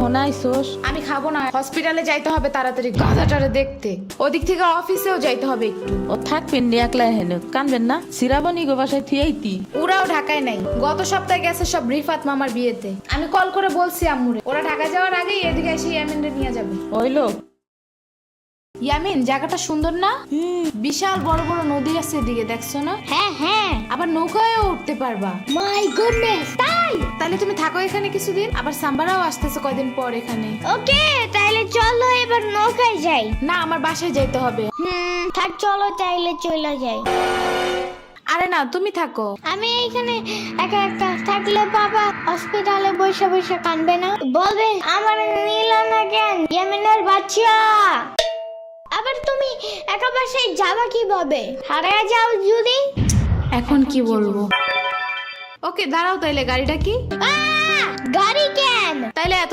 শোনাইছোস? আমি খাবো না, হসপিটালে যাইতে হবে তাড়াতাড়ি গাধাটারে দেখতে, ওদিক থেকে অফিসেও যাইতে হবে একটু। ও থাকবেন নি একলা হেন, কানবেন না? সিরাবনি গো বাসায় থিয়েইতি। ওরাও ঢাকায় নাই, গত সপ্তাহে গেছে সব রিফাত মামার বিয়েতে। আমি কল করে বলছি আম্মুরে, ওরা ঢাকা যাওয়ার আগেই এদিকে এসে ইয়ামিনরে নিয়ে যাবে। ওইলো ইয়ামিন, জায়গাটা সুন্দর না? বিশাল বড় বড় নদী আছে এদিকে, দেখছো না? হ্যাঁ হ্যাঁ। আবার নৌকায়ও উঠতে পারবা। মাই গুডনেস, তাই? তাহলে তুমি থাকো এখানে কিছুদিন, আবার সাম্বারাও আসতেছে কয়দিন পর এখানে। ওকে, তাইলে চলো এবার নৌকায় যাই। না, আমার বাসায় যাইতে হবে। থাক, চলো তাইলে চলে যাই। আরে না, তুমি থাকো। আমি এইখানে একা একা থাকলে বাবা হসপিটালে বসে বসে কানবে না? বলবে আমার নিল না কেন ইয়ামিনের বাচ্চা। আবার তুমি একা বাসায় যাবা কিভাবে? হারিয়ে যাও যদি। এখন কি বলবো? ওকে দাঁড়াও, তাইলে গাড়িটা কি? গাড়ি কেন? তাইলে এত